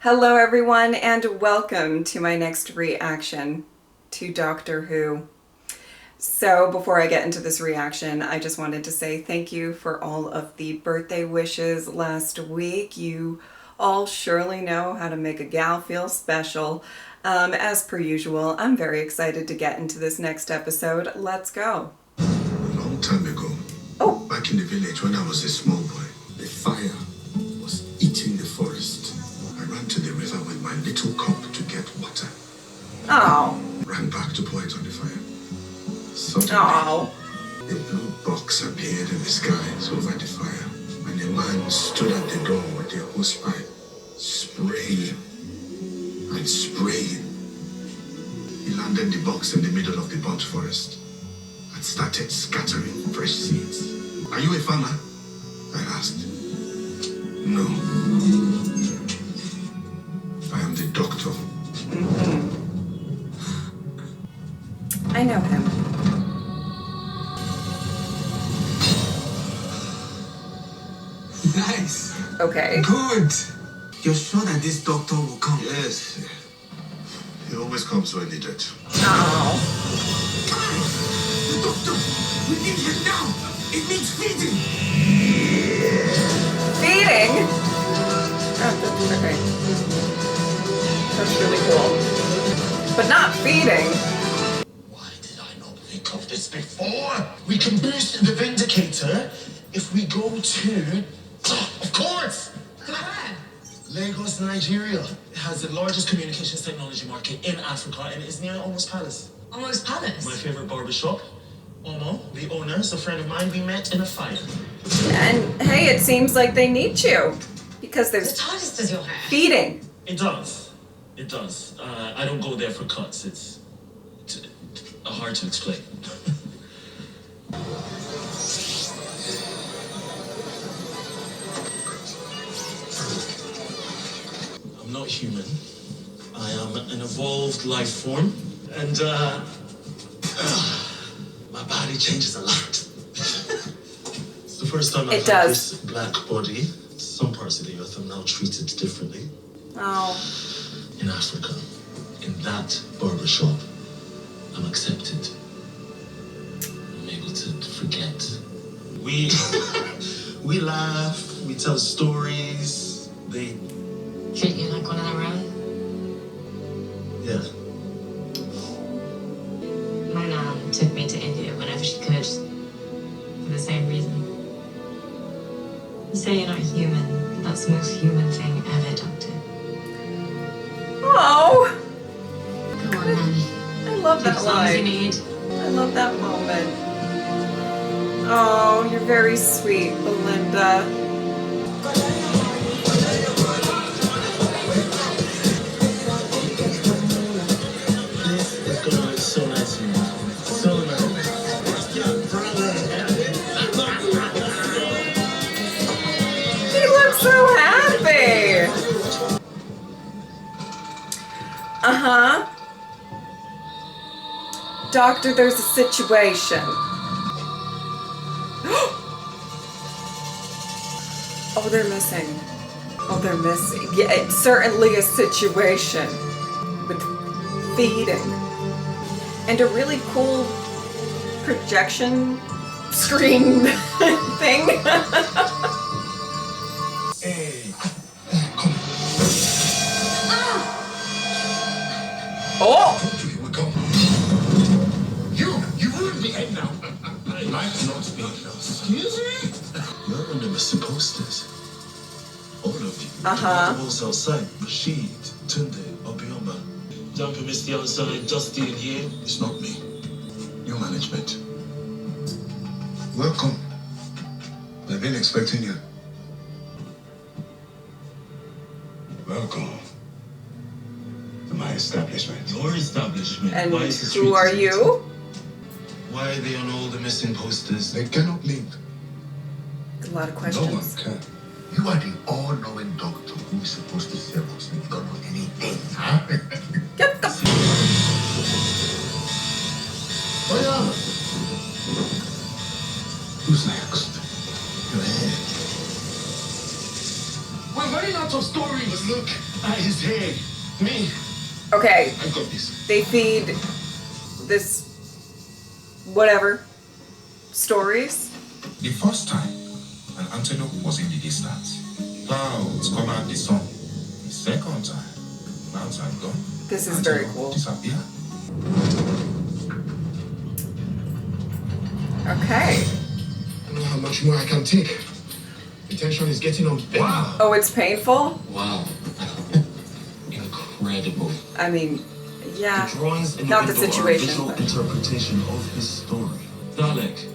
Hello everyone and welcome to my next reaction to Doctor Who. So before I get into this reaction, I just wanted to say thank you for all of the birthday wishes last week. You all surely know how to make a gal feel special. As per usual, I'm very excited to get into this next episode. Let's go. A long time ago, back in the village when I was a small boy, the fire was eating the forest. I ran to the river with my little cup to get water. Oh. Ran back to pour it on the fire. Suddenly, a blue box appeared in the skies over the fire, and a man stood at the door with a hosepipe, spraying and spraying. He landed the box in the middle of the burnt forest and started scattering fresh seeds. Are you a farmer? I asked. No. I am the doctor. I know him. Nice. Okay. Good. You're sure that this doctor will come? Yes. He always comes when needed. Oh. The doctor! We need him now! It needs feeding! Feeding? Oh, that's okay. That's really cool. But not feeding. Why did I not think of this before? We can boost the Vindicator if we go to... Of course! Lagos, Nigeria. It has the largest communications technology market in Africa and it is near Almost Palace. Almost Palace? My favorite barbershop. Omo, the owner, is a friend of mine. We met in a fire. And hey, it seems like they need you. Because The there's TARDIS does your hair. feeding. It does. It does. I don't go there for cuts. It's hard to explain. I'm not human. I am an evolved life form, and my body changes a lot. It's the first time I've It had does. this black body. Some parts of the earth are now treated differently. Oh. In Africa, in that barber shop, I'm accepted. I'm able to forget. We we laugh, we tell stories. They Treat you like one of their own. yeah. My nan took me to India whenever she could. For the same reason. You say you're not human, but that's the most human thing ever, Doctor. Oh. Come on, then. I love Take that as long as you line. need. I love that moment. Oh, you're very sweet, Belinda. It's so nice of you. So nice. He looks so happy. Uh-huh. Doctor, there's a situation. Oh, they're missing. Oh, they're missing. Yeah, it's certainly a situation with feeding. And a really cool projection screen thing. Hey, Oh! told you he would come. You ruined the end now. I like not being lost. Excuse me? You're on the missing posters. All of you. Uh-huh. The walls outside. Rashid, Tunde, Obioma. Jumper Misty outside, Dusty in here. It's not me. New management. Welcome. I've been expecting you. Welcome to my establishment. Your establishment. And Why is the who street are deserted? you? Why are they on all the missing posters? They cannot leave. A lot of No one questions. can. You are the all-knowing doctor who is supposed to serve us when you don't know anything, huh? Get the Oh yeah. Who's next? Go ahead. We're running out of stories. But look, He's here. Me. Okay, I've got this. they feed this whatever stories. The first time, an antelope was in the distance. Clouds covered the sun. The second time, clouds had gone. This is very Antelope cool. disappeared. Okay. I don't know how much more I can take. The tension is getting on. Wow. Oh, it's painful? Wow. Incredible. I mean, yeah. The drawings in Not the the window situation, are a visual but- interpretation of his story. Dalek,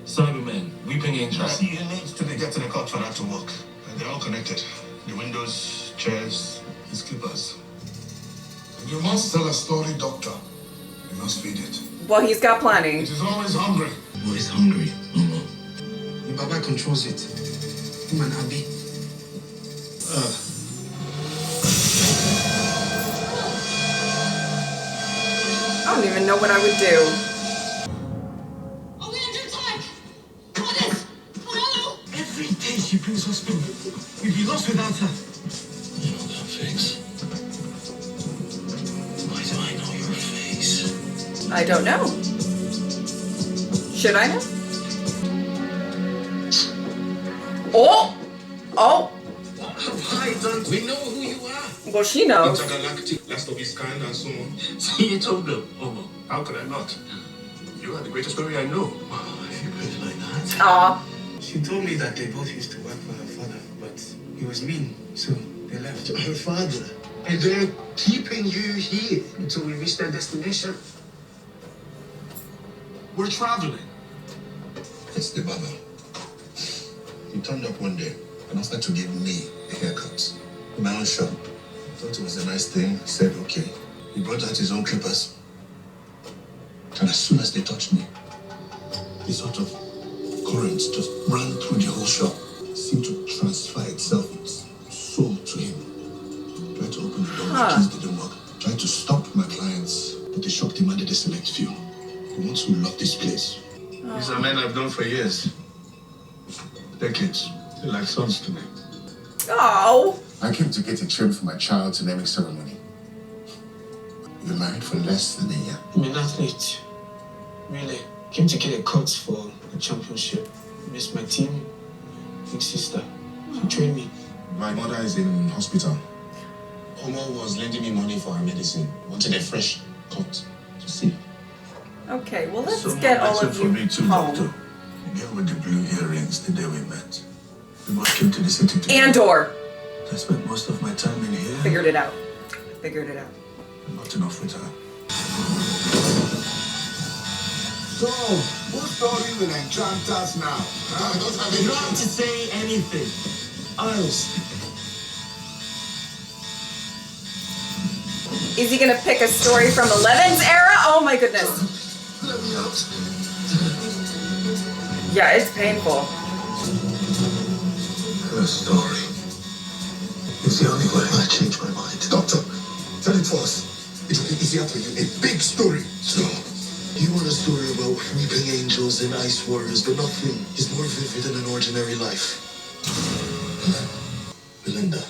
Cybermen, Weeping Angels. See, you need to be getting a cut for that to work. And they're all connected. The windows, chairs, his clippers. You must tell a story, Doctor. You must feed it. Well, he's got plenty. It is always hungry. Boy is hungry, Momo. The Baba controls it. Him and Abby. I don't even know what I would do. Are we under attack? TARDIS! Hello? Every day she brings us food. We'd be lost without her. You know that face. Why do I know your face? I don't know. Should I know? Oh! Oh! What have I done? We know who you are. Well, she knows. Intergalactic, last of his kind, and so on. So you told them, Momo. How could I not? You are the greatest story I know. Wow, if you put it like that. Aw. She told me that they both used to work for her father, but he was mean, so they left. Her father. And they're keeping you here until we reach their destination. We're traveling. It's the barber. He turned up one day and offered to give me a haircut in my own shop. Thought it was a nice thing. He said, okay. He brought out his own clippers. And as soon as they touched me, a sort of current just ran through the whole shop. It seemed to transfer itself, its soul to him. Tried to open the door, the keys didn't work. Tried to stop my clients, but the shop demanded a select few. The ones who love this place. These are men I've known for years. Decades. They're like sons to me. Oh. I came to get a trim for my child's naming ceremony. You're married for less than a year. I'm an athlete. Really. Came to get a cut for the championship. Missed my team. Big sister. She trained me. My mother is in hospital. Omo was lending me money for her medicine. Wanted a fresh cut. To see. Okay, well, let's Someone get all waited of for you me too, home. Doctor. The girl with the blue earrings the day we met. We both came to the city together. Andor. I spent most of my time in here. Figured it out. Figured it out. Not enough with her. So, whose story will enchant us now? You don't have to say anything. I'll speak. Is he gonna pick a story from Eleven's era? Oh my goodness. Let me out. Yeah, it's painful. Her story is the only way I change my mind. Doctor, tell it to us. It will be easier for you. A big story. So, you want a story about weeping angels and ice warriors, but nothing is more vivid than an ordinary life. Belinda,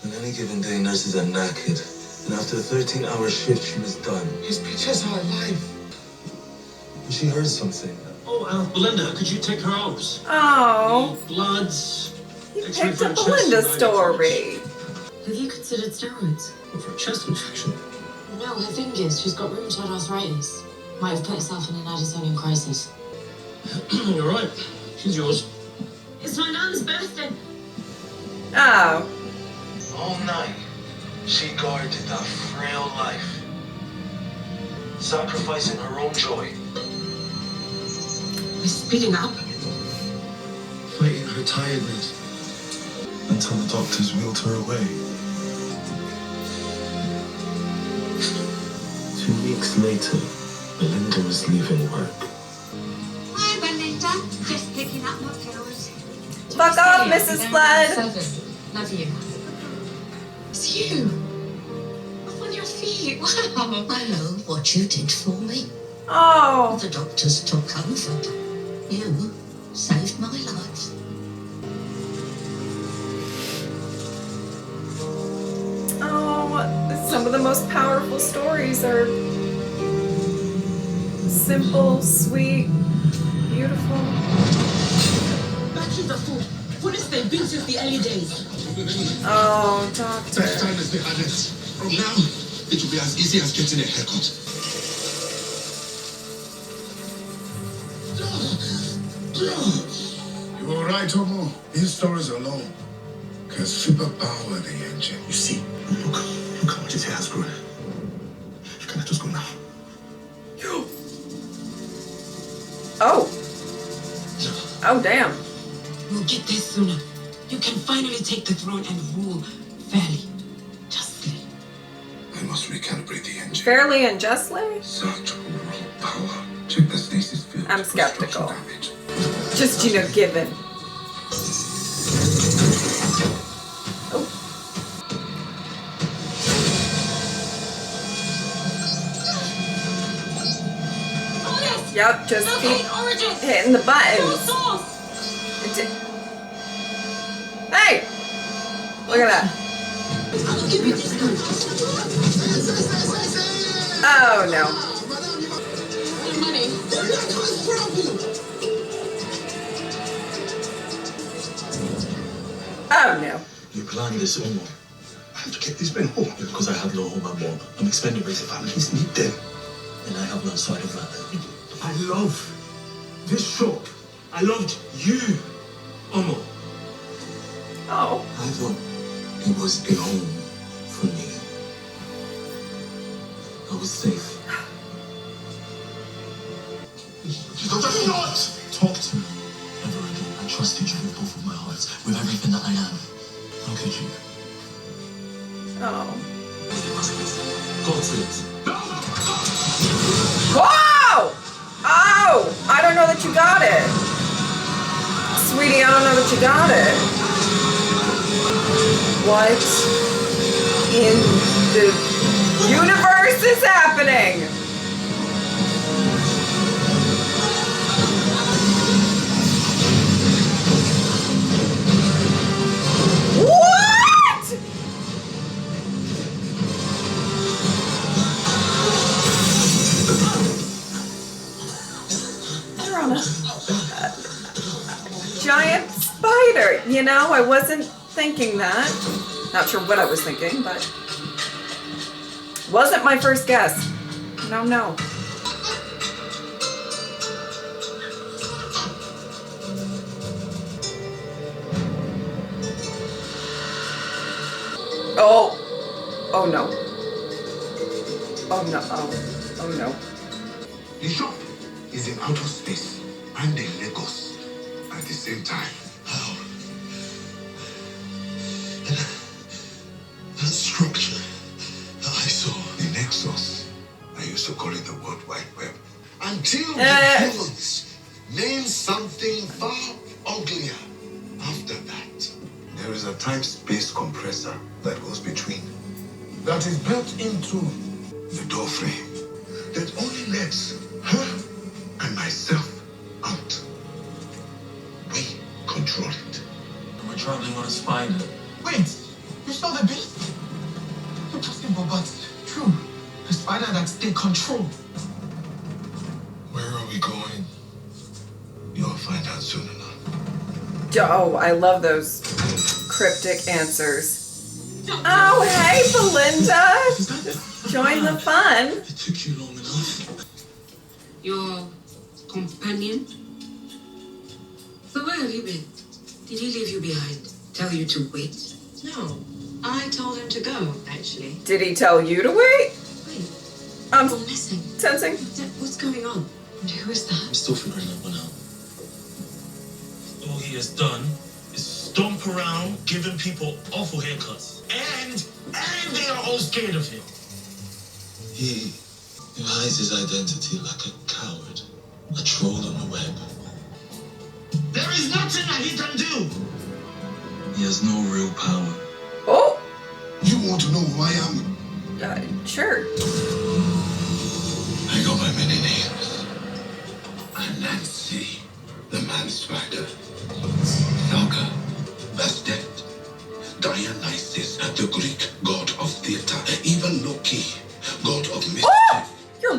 on any given day, nurses are knackered, and after a 13-hour shift, she was done. His pictures are alive. She heard something. Oh, Belinda, could you take her hopes? Oh. Bloods. He picked up Belinda's story. Have you considered steroids? For a chest infection. No, her fingers. She's got rheumatoid arthritis. Might have put herself in an Addisonian crisis. You're right. She's yours. It's my nan's birthday. Oh. All night, she guarded that frail life, sacrificing her own joy, We're speeding up. Fighting her tiredness. Until the doctors wheeled her away. 2 weeks later, Belinda was leaving work. Hi, Belinda. Just picking up my pills. Fuck off, Mrs. Flood. 7. Love you. It's you. Up on your feet. Wow. I know what you did for me. Oh. The doctors took over. You saved my life. Some of the most powerful stories are simple, sweet, beautiful. Back to the fool. Foolish they've been since the early days. Oh, Doctor. Next time is the hardest. From now, it will be as easy as getting a haircut. You alright, Tomo? These stories alone can superpower the engine. You see, look how much his hair has grown. Can I just go now? Oh. Oh, damn. We'll get there sooner. You can finally take the throne and rule fairly, justly. I must recalibrate the engine. Fairly and justly? Such raw power. Check the stasis field. I'm for structural skeptical. damage. Just, given. Oh. Yep, just keep hitting the buttons. Hey! Look at that. I'll give you discount. Oh, no. Money. Oh, no. You planned this, Omo. I have to get these men home. Because I have no home at Mom. I'm expending rates of Families need them. and I have no side of that. I love this shop. I loved you, Omo. Oh. I thought it was a home for me. I was safe. Do not talk to me ever again. I trusted you with both of my hearts, with everything that I am. How could you? Oh. God's it. Whoa! Oh! I don't know that you got it. Sweetie, I don't know that you got it. What in the universe is happening? What? They're on a giant spider. I wasn't thinking that. Not sure what I was thinking, but wasn't my first guess. No. Oh. Oh no. Oh no. Oh no. The shop is in outer space and in Lagos at the same time. How? That structure that I saw. The Nexus. I used to call it the World Wide Web. Until the humans name something far uglier after that. There is a time-space compressor that goes between That is built into the door frame. that only lets her and myself out. We control it. We're traveling on a spider. Wait, you saw the beast? Impossible, but true. A spider that they control. Where are we going? You'll find out soon enough. Oh, I love those cryptic answers. Oh, hey, Belinda. Join the fun. It took you long enough. Your companion? So where have you been? Did he leave you behind? Tell you to wait? No, I told him to go, actually. Did he tell you to wait? Wait, I'm you're missing. sensing. What's going on? And who is I'm that? still figuring that one out. All he has done is stomp around giving people awful haircuts. And they are all scared of him. He hides his identity like a coward, a troll on the web. There is nothing that he can do. He has no real power. Oh, You want to know who I am? sure. I go by many names. Anansi, the man spider. Naga, Bastet. Dionysus, the Greek god of theater. Even Loki,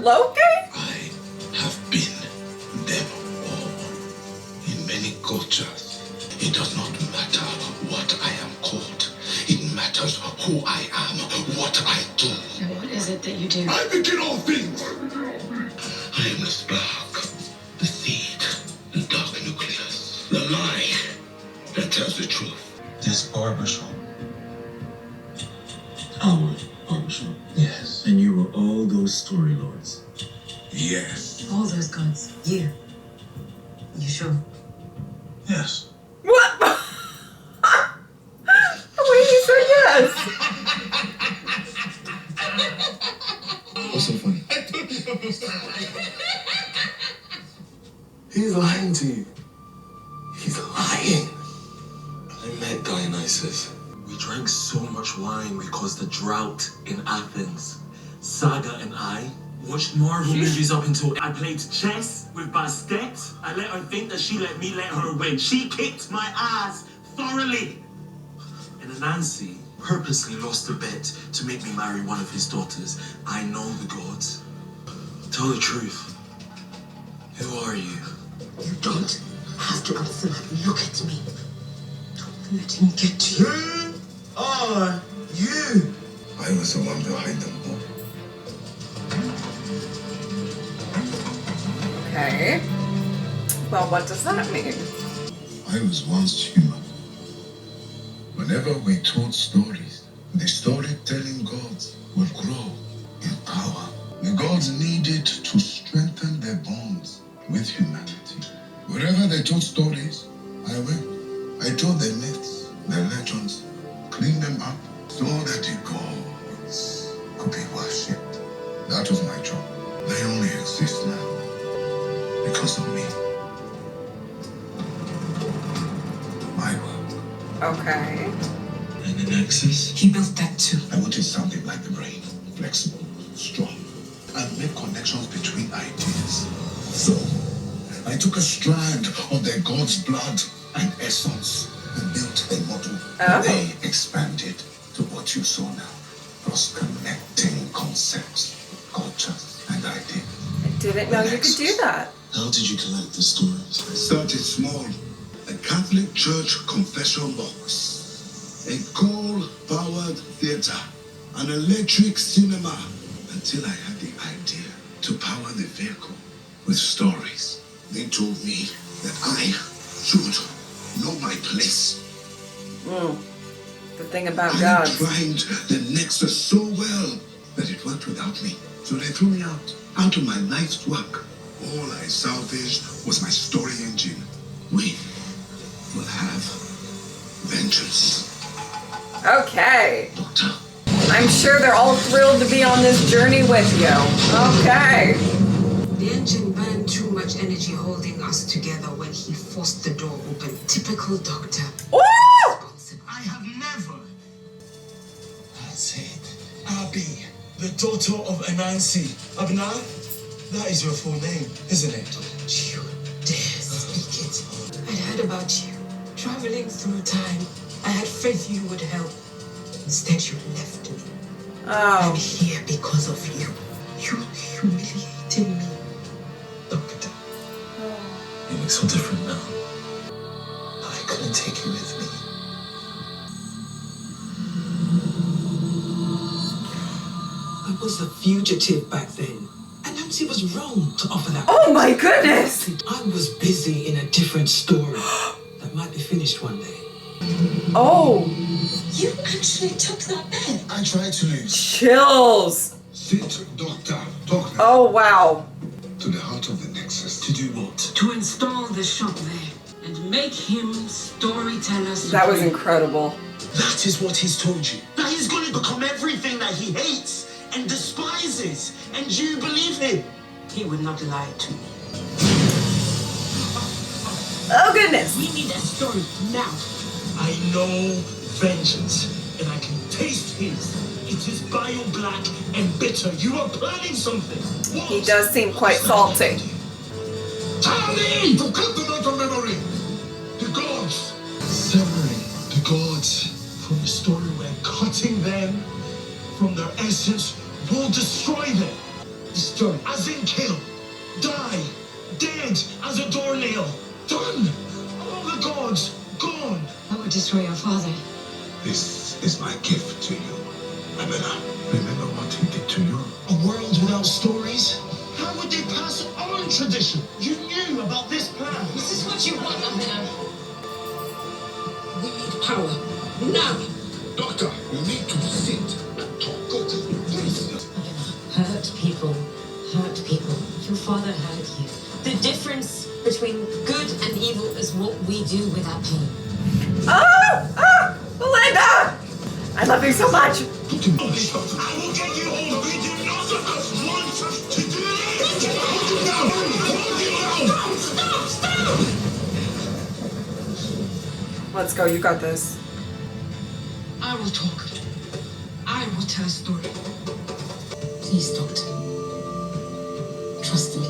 Loki? I have been them all. In many cultures, it does not matter what I am called. It matters who I am, what I do. And what is it that you do? I begin all things. I am the spark, the seed, the dark nucleus, the lie that tells the truth. This barbershop. Our barbershop. Yes. And you were all those story lords. Yes. All those gods. You sure? Yes. What? Wait, he said yes. What's so funny? He's lying to you. He's lying. I met Dionysus. We drank so much wine we caused a drought in Athens. Saga and I watched Marvel movies up until I played chess with Bastet. I let her think that she let me let her win. She kicked my ass thoroughly. And Anansi purposely lost a bet to make me marry one of his daughters. I know the gods. Tell the truth. Who are you? You don't have to answer that. Look at me. Don't let him get to you. Who are you? I was the one behind them all. Okay. Well, what does that mean? I was once human. Whenever we told stories, the storytelling gods would grow in power. The gods needed to strengthen their bonds with humanity. Wherever they told stories, I went. I told their myths, their legends, cleaned them up so that the gods could be worshipped. That was my job. They only exist now because of me. My work. Okay. And the Nexus? He built that too. I wanted something like the brain, flexible, strong, and make connections between ideas. So, I took a strand of their god's blood and essence and built a model. Oh. They expanded to what you saw now. Thus connecting concepts, cultures, and ideas. I didn't know you could do that. How did you collect the stories? I started small. A Catholic church confession box. A coal-powered theater. An electric cinema. Until I had the idea to power the vehicle with stories. They told me that I should know my place. The thing about I God. climbed the Nexus so well that it worked without me. So they threw me out of my life's work. All I salvaged was my story engine. We will have vengeance. Okay. Doctor. I'm sure they're all thrilled to be on this journey with you. Okay. The engine burned too much energy holding us together when he forced the door open. Typical doctor. Woo! I have never. That's it. Abby, the daughter of Anansi. Abna, that is your full name, isn't it? Don't you dare speak it. I'd heard about you. Traveling through time. I had faith you would help. Instead, you left me. I'm Oh. here because of you. You humiliated me, Doctor. You look so different now. I couldn't take you with me. I was a fugitive back then. And Nancy was wrong to offer that. Oh my goodness! I was busy in a different story that might be finished one day. Oh, You actually took that bed. I tried to lose. chills. Sit, doctor. Talk now. Oh wow. To the heart of the Nexus. To do what? To install the shop there and make him storyteller. That was supreme. incredible. That is what he's told you. That he's going to become everything that he hates and despises. And you believe him. He would not lie to me. Oh goodness. We need a story now. I know vengeance, and I can taste his. It is bile black and bitter. You are planning something. What? He does seem quite salty. Charlie! To cut them out of memory! The gods! Severing the gods from the story we're cutting them from their essence will destroy them. Destroy. As in kill. Die. Dead as a doornail. Done. All the gods gone. That would destroy our father. This is my gift to you. Abena, remember what he did to you? A world without stories? How would they pass on tradition? You knew about this plan. Is this what you want, Abena? We need power. Now! Doctor, you need to sit and talk. Go to please. Hurt people. Hurt people. Your father hurt you. The difference between good and evil is what we do with our pain. Belinda! I love you so much. I will get you home. We do not want to do this. Stop! Let's go, you got this. I will talk. I will tell a story. Please, Doctor. Trust me.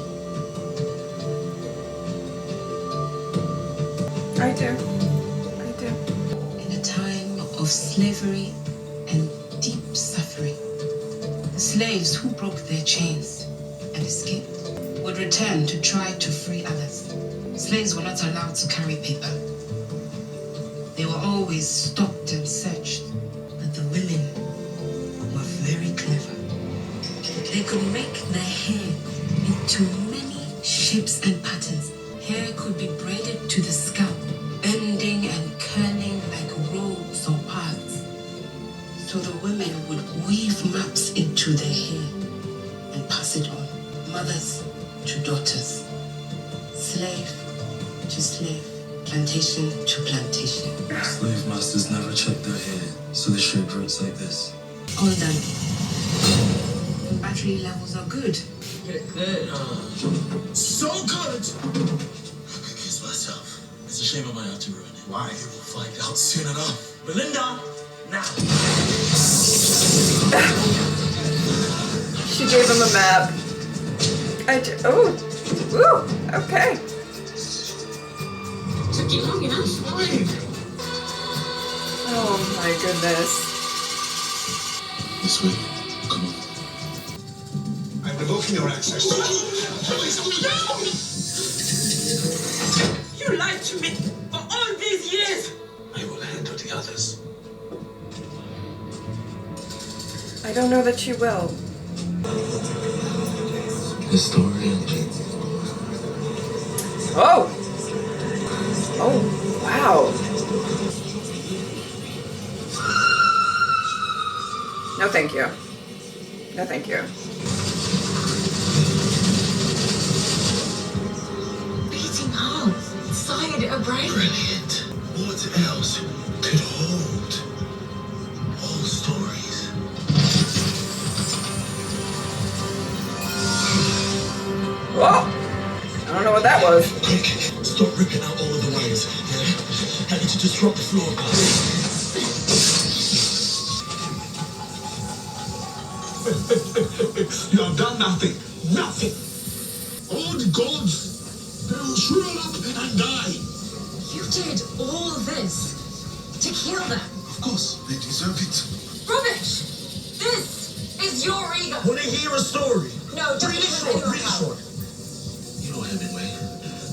I do. I do. In a time of slavery and deep suffering, the slaves who broke their chains and escaped would return to try to free others. Slaves were not allowed to carry paper. They were always stopped and searched, but the women were very clever. They could make their hair into many shapes and patterns. Hair could be braided to the scalp, bending and curling like robes or paths. So the women would weave maps into their hair and pass it on. Mothers to daughters, slave to slave, plantation to plantation. Slave masters never check their hair, so the shape roots like this. All done. The battery levels are good. Good. So good. I could kiss myself. It's a shame I might have to ruin it. Why? You will find out soon enough. Belinda, now. She gave him a map. Ooh, okay. Took you long enough. Oh my goodness. This way. Come on. I'm revoking your access. You lied to me for all these years. I will handle the others. I don't know that she will. The story engine. Oh! Oh, wow. No, thank you. No, thank you. Beating heart inside a brain. Brilliant. What else could hold all stories? Whoa! I don't know what that was. Quick, stop ripping out all of the wires. Yeah? I need to disrupt the floor. You have done nothing. Nothing. All the gods, they will shrivel up and die. You did all this to kill them. Of course, they deserve it. Rubbish! This is your ego. Want to hear a story? No, don't Really give short, anyone really help. short. You know Hemingway.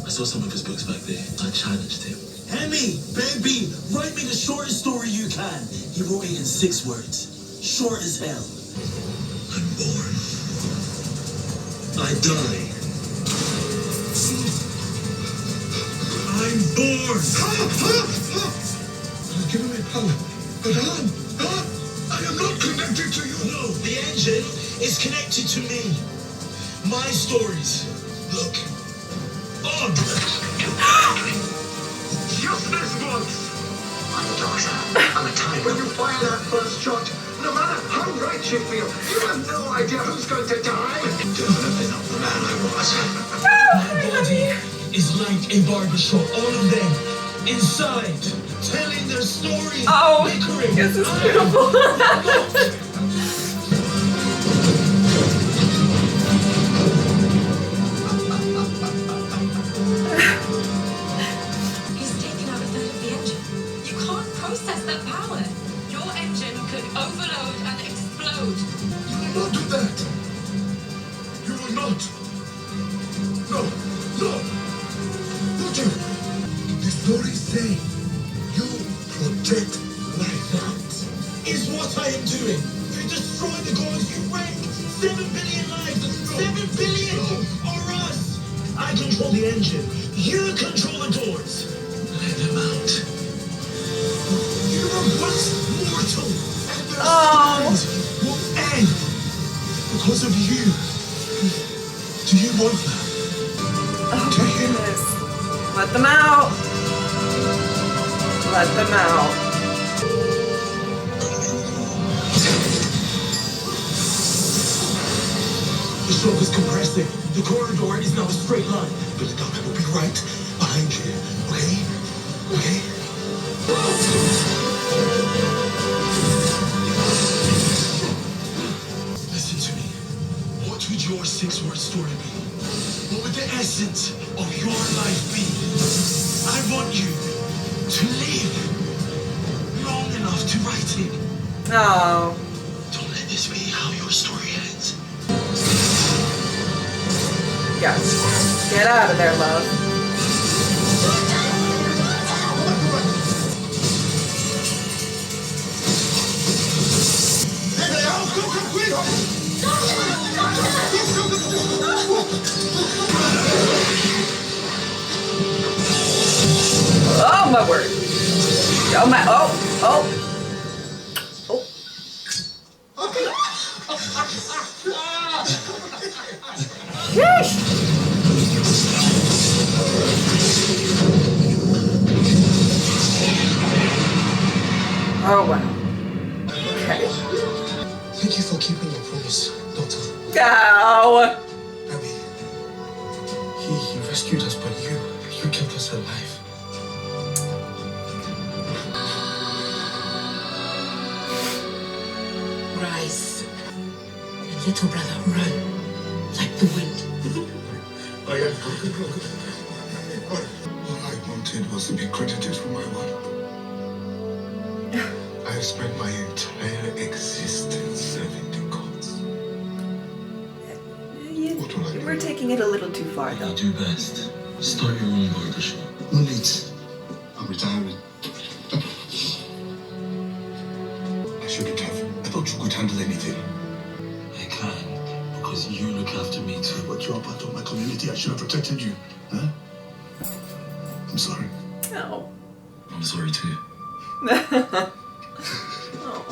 I saw some of his books back there. I challenged him. Hemi, baby, write me the shortest story you can. He wrote it in 6 words. Short as hell. I'm born. I die. I'm born. You've given me power. But I am not connected to you. No, the engine is connected to me. My stories. Look. On. Just this once. I'm a doctor. I'm a timer. When you fire that first shot, no matter how right you feel, you have no idea who's going to die. Definitely not the man I was. My body is like a barbershop. All of them inside, telling their story. Oh, bickering. this is beautiful. He's taken out a third of the engine. You can't process that power. Your engine could overload and explode. You will not do that. You not! No! No! Doctor! The stories say you protect like that. Is what I am doing. You destroy the gods, you wreck 7 billion lives. 7 billion or us. I control the engine. You control the doors. Let them out. You are once mortal, and their stories will end because of you. Do you want that? Oh my goodness. Let them out. Let them out. The show is compressing. The corridor is now a straight line. But the doctor will be right behind you. Okay? Okay? Listen to me. What would your 6-word story be? What would the essence of your life be? I want you to live long enough to write it. Oh. Don't let this be how your story ends. Yes. Get out of there, love. Oh my word. Oh my, oh. Yeesh. Oh wow. Okay. Thank you for keeping your promise, Doctor. Ow. Abby, he rescued us, but you kept us alive. Rise. And little brother, run like the wind. Oh, yeah. All I wanted was to be credited for my work. I have spent my entire existence serving the gods. What will I do? We're taking it a little too far, though. You do best. Start your own barber shop. No need. I'm retiring. I shouldn't have. I thought you could handle anything. I can, because you look after me too. But you're part of my community. I should have protected you. Huh? I'm sorry. No. I'm sorry too. Oh.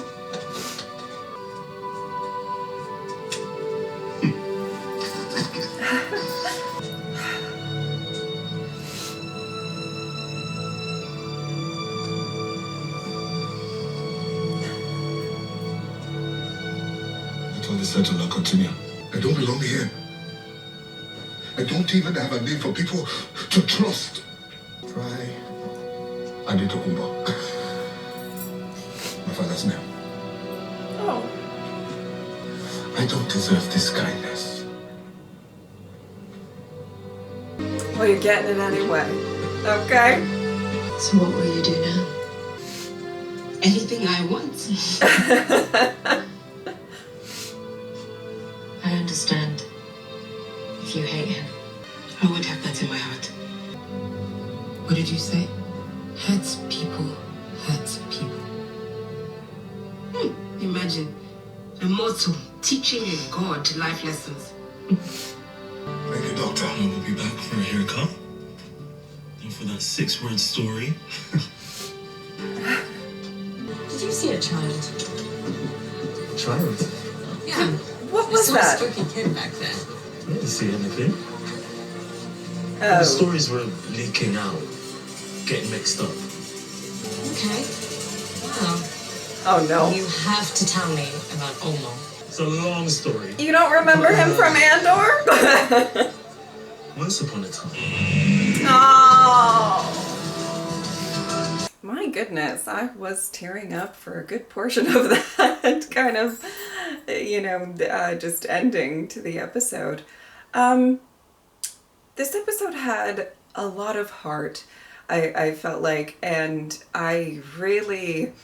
Until the settle, I'll continue. I don't belong here. I don't even have a name for people to trust. Try Adetokumbo. My father's name. Oh. I don't deserve this kindness. Well, you're getting it anyway. Okay. So what will you do now? Anything I want. I understand. If you hate him, I would have that in my heart. What did you say? Hurts people, hurts people. Imagine a mortal teaching a god life lessons. Thank you, Doctor. I will be back for a haircut. And for that 6-word story. Did you see a child? Child? Yeah. What was that? Spooky kid back there. I didn't see anything. Oh. The stories were leaking out, getting mixed up. Okay. Wow. Oh no. You have to tell me about Omo. It's a long story. You don't remember him from Andor? Once upon a time. Oh. My goodness, I was tearing up for a good portion of that kind of, just ending to the episode. This episode had a lot of heart, I felt like, and I really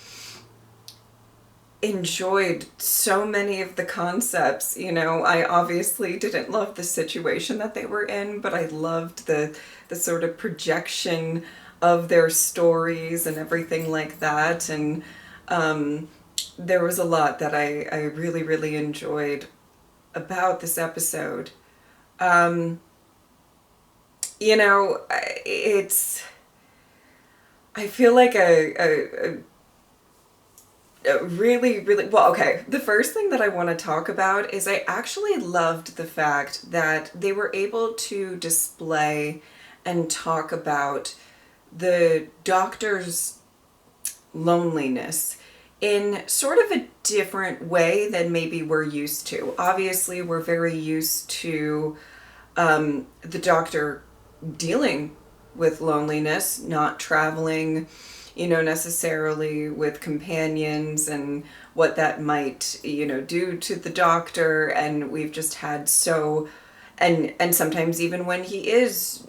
enjoyed so many of the concepts. You know, I obviously didn't love the situation that they were in, but I loved the sort of projection of their stories and everything like that. And there was a lot that I really, really enjoyed about this episode. You know, I feel like a really, really, well, okay, the first thing that I want to talk about is I actually loved the fact that they were able to display and talk about the Doctor's loneliness in sort of a different way than maybe we're used to. Obviously, we're very used to the Doctor dealing with loneliness, not traveling, you know, necessarily with companions and what that might, you know, do to the Doctor. And we've just had so, and sometimes even when he is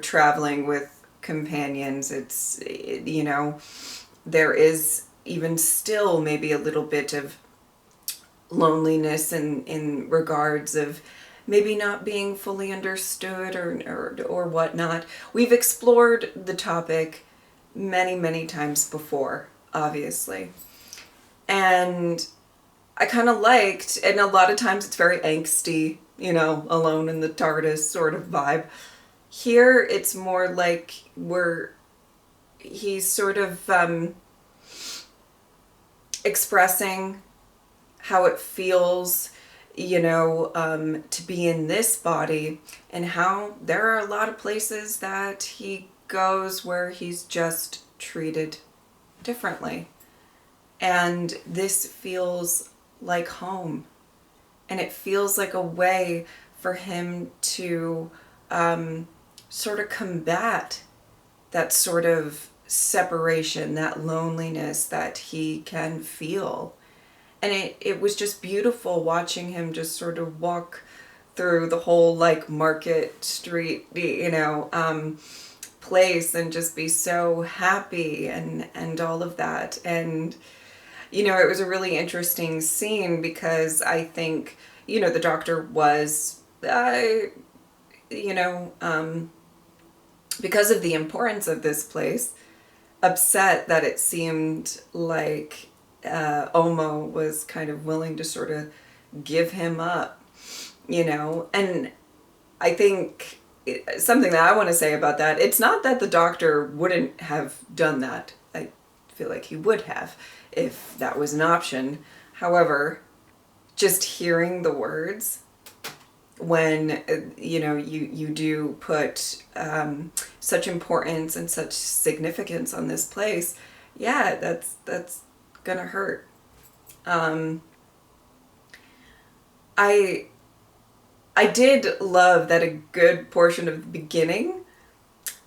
traveling with companions, it's, you know, there is even still maybe a little bit of loneliness in regards of maybe not being fully understood or whatnot. We've explored the topic many, many times before, obviously. And I kind of liked, and a lot of times it's very angsty, you know, alone in the TARDIS sort of vibe. Here it's more like he's sort of expressing how it feels, you know, to be in this body, and how there are a lot of places that he goes where he's just treated differently. And this feels like home. And it feels like a way for him to sort of combat that sort of separation, that loneliness that he can feel. And it was just beautiful watching him just sort of walk through the whole like Market Street, you know, place, and just be so happy and all of that. And, you know, it was a really interesting scene because I think, you know, the Doctor was, you know, because of the importance of this place, upset that it seemed like Omo was kind of willing to sort of give him up, you know. And I think something that I want to say about that, it's not that the Doctor wouldn't have done that. I feel like he would have if that was an option. However, just hearing the words when, you know, you do put such importance and such significance on this place, yeah, that's gonna hurt. I did love that a good portion of the beginning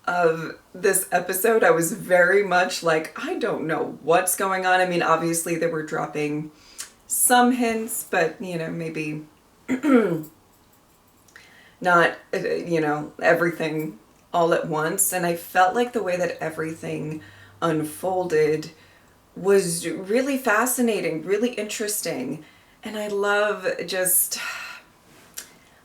of this episode, I was very much like, I don't know what's going on. I mean, obviously they were dropping some hints, but, you know, maybe not, you know, everything all at once. And I felt like the way that everything unfolded was really fascinating, really interesting. And I love just,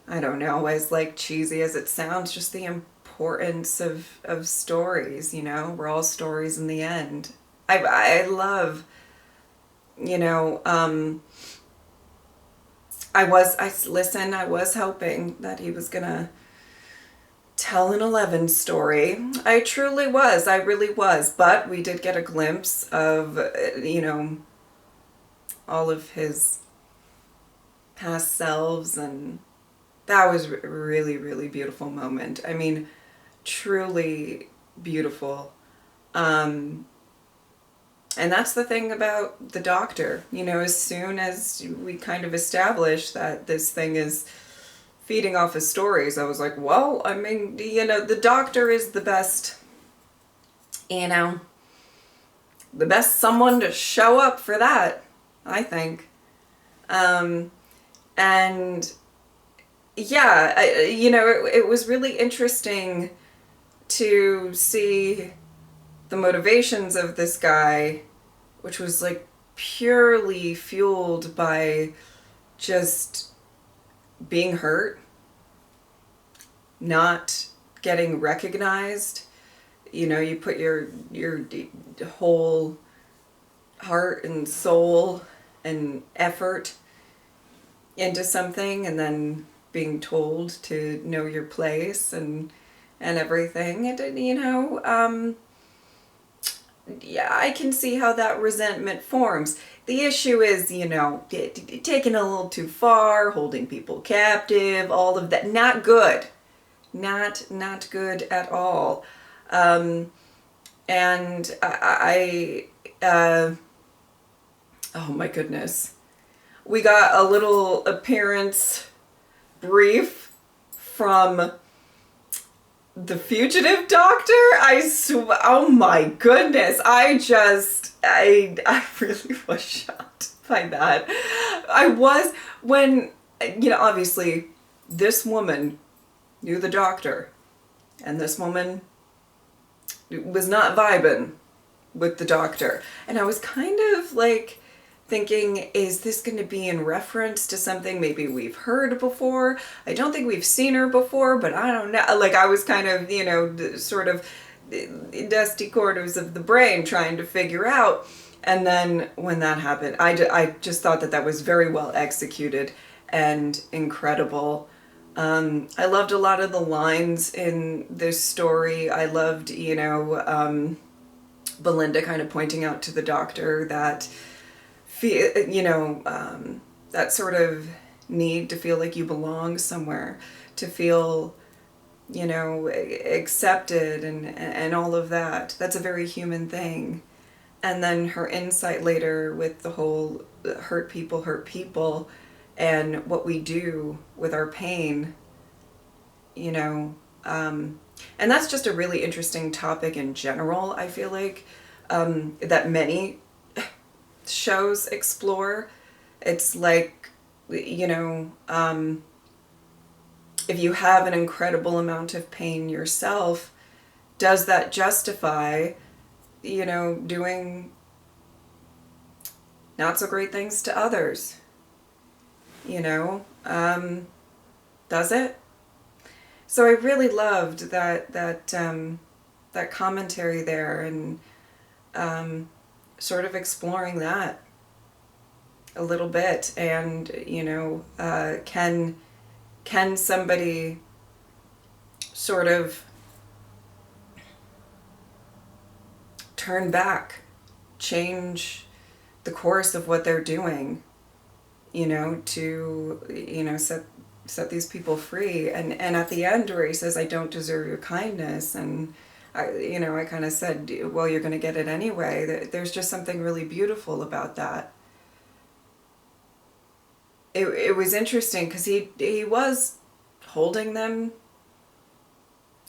I don't know, as like cheesy as it sounds, just the importance of stories, you know, we're all stories in the end. I love, you know, I was hoping that he was gonna tell an 11 story. I truly was, I really was, but we did get a glimpse of, you know, all of his past selves, and that was a really, really beautiful moment. I mean, truly beautiful. And that's the thing about the Doctor, you know, as soon as we kind of established that this thing is feeding off his stories, I was like, well, I mean, you know, the Doctor is the best, you know, the best someone to show up for that, I think. And yeah, you know, it was really interesting to see the motivations of this guy, which was like purely fueled by just being hurt, not getting recognized. You know, you put your whole heart and soul and effort into something, and then being told to know your place and everything. And you know, yeah, I can see how that resentment forms. The issue is, you know, taking a little too far, holding people captive, all of that. Not good. Not good at all. And oh my goodness. We got a little appearance brief from the fugitive doctor. Oh my goodness. I really was shocked by that. I was, when, you know, obviously this woman knew the doctor, and this woman was not vibing with the doctor. And I was kind of like thinking, is this going to be in reference to something maybe we've heard before? I don't think we've seen her before, but I don't know. Like, I was kind of, you know, sort of dusty corners of the brain trying to figure out. And then when that happened, I just thought that was very well executed and incredible. I loved a lot of the lines in this story. I loved, you know, Belinda kind of pointing out to the doctor that, you know, that sort of need to feel like you belong somewhere, to feel, you know, accepted and all of that. That's a very human thing. And then her insight later with the whole hurt people, and what we do with our pain, you know, and that's just a really interesting topic in general, I feel like, that many shows explore. It's like, you know, if you have an incredible amount of pain yourself, does that justify, you know, doing not so great things to others? You know, does it? So I really loved that commentary there, and sort of exploring that a little bit. And, you know, can somebody sort of turn back, change the course of what they're doing, you know, to, you know, set these people free. And at the end where he says, I don't deserve your kindness, and I kind of said, well, you're going to get it anyway. There's just something really beautiful about that. It was interesting because he was holding them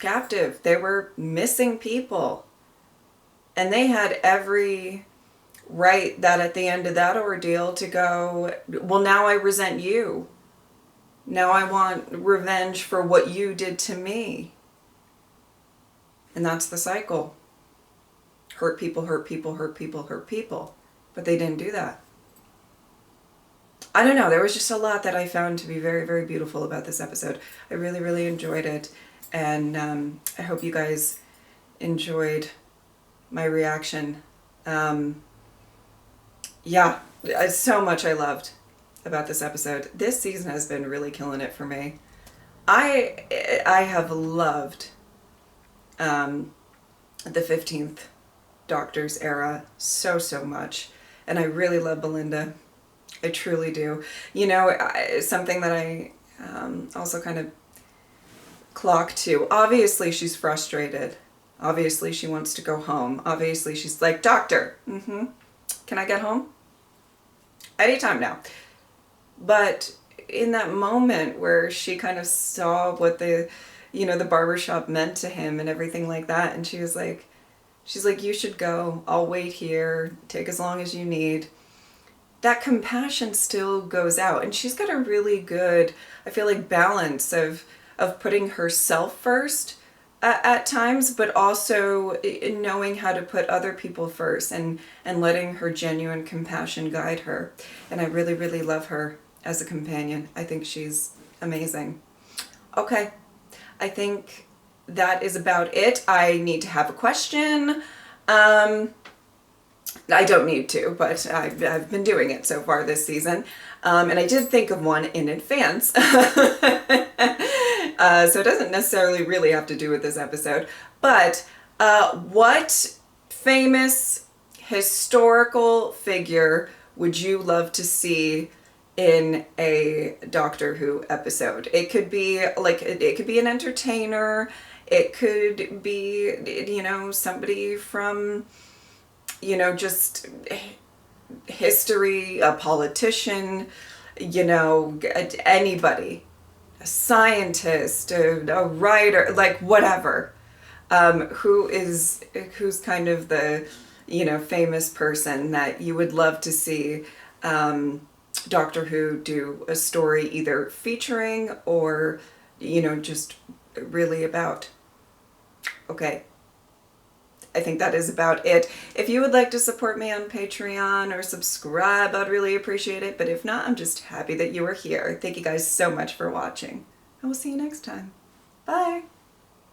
captive. They were missing people, and they had every right that at the end of that ordeal to go, well, now I resent you. Now I want revenge for what you did to me. And that's the cycle. Hurt people, hurt people, hurt people, hurt people. But they didn't do that. I don't know. There was just a lot that I found to be very, very beautiful about this episode. I really, really enjoyed it. And I hope you guys enjoyed my reaction. Yeah, so much I loved about this episode. This season has been really killing it for me. I have loved the 15th Doctor's era so much, and I really love Belinda. I truly do. You know, something that I also kind of clocked to. Obviously, she's frustrated. Obviously, she wants to go home. Obviously, she's like, Doctor, can I get home? Anytime now. But in that moment where she kind of saw what the barbershop meant to him and everything like that, and she's like, you should go. I'll wait here. Take as long as you need. That compassion still goes out, and she's got a really good, I feel like, balance of putting herself first, at times, but also knowing how to put other people first and letting her genuine compassion guide her. And I really, really love her as a companion. I think she's amazing. Okay, I think that is about it. I need to have a question. I don't need to, but I've been doing it so far this season. And I did think of one in advance. So it doesn't necessarily really have to do with this episode. But what famous historical figure would you love to see in a Doctor Who episode? It could be like, it could be an entertainer. It could be, you know, somebody from, you know, just history, a politician, you know, anybody, a scientist, a writer, like whatever, who's kind of the, you know, famous person that you would love to see Doctor Who do a story either featuring or, you know, just really about. Okay. I think that is about it. If you would like to support me on Patreon or subscribe, I'd really appreciate it. But if not, I'm just happy that you are here. Thank you guys so much for watching. And we'll see you next time. Bye.